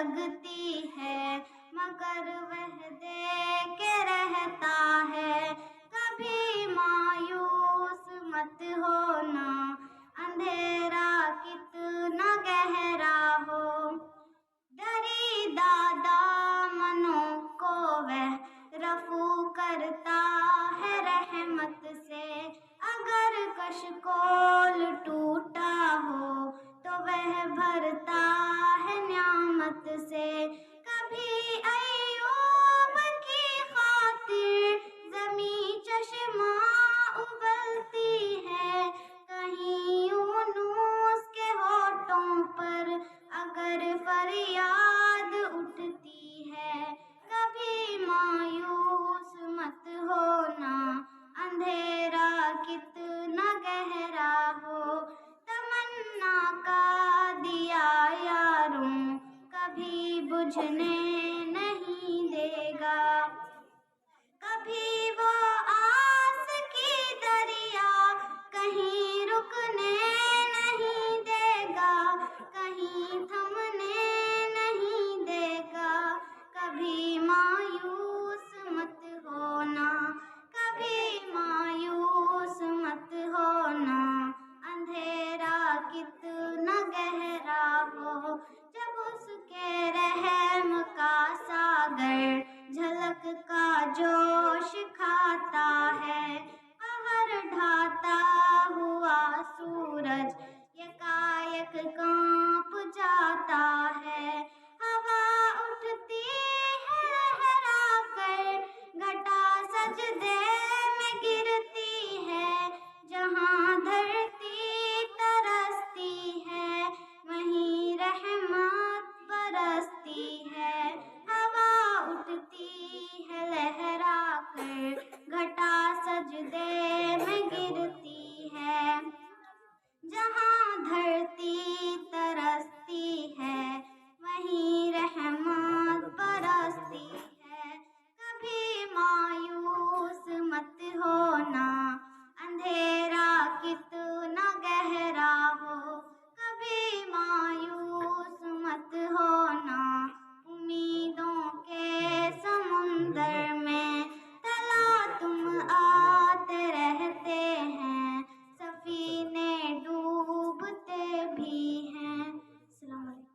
لگتی ہے مگر وحدے کے رہتا ہے. کبھی مایوس مت ہونا اندھیرا کتنا گہرا ہو. دریدہ دامنوں کو وہ رفو کرتا ہے رحمت سے. اگر کشکول ٹوٹا ہو تو وہ بھرتا ہے نعمت سے. کبھی ایوب کی خاطر زمیں چشمہ ابلتی ہے. کہیں یونس کے ہونٹوں پر اگر فریاد اٹھتی ہے. کبھی مایوس مت ہونا اندھیرا کتنا گہرا ہو. تمنا کا دیا یاروں کبھی بجھنے نہیں دے گا. کبھی وہ آس کی دریا کہیں رکنے نہیں دے گا. کہیں تھمنے نہیں دے گا. کبھی مایوس مت ہونا کبھی مایوس مت ہونا اندھیرا کتنا گہرا ہو. جب اس کے رحم کا ساگر جھلک کا جوش کھاتا ہے. قہر ڈھاتا ہوا سورج یکایک کانپ جاتا ہے. ہوا اٹھتی ہے لہرا کر گھٹا سجدے میں گرتی ہے. جہاں دھرتی ترستی ہے وہیں رحمت برستی ہے. ہوا اٹھتی ہے لہرا کر گھٹا سجدے میں گرتی ہے. جہاں دھرتی ترستی ہے وہیں رحمت برستی ہے. کبھی مایوس مت ہونا اندھیرا کتنا گہرا ہو. کبھی مایوس مت ہونا امیدوں کے سمندر میں تلا تم آتے رہتے ہیں. سفینے ڈوبتے بھی ہیں. السلام علیکم.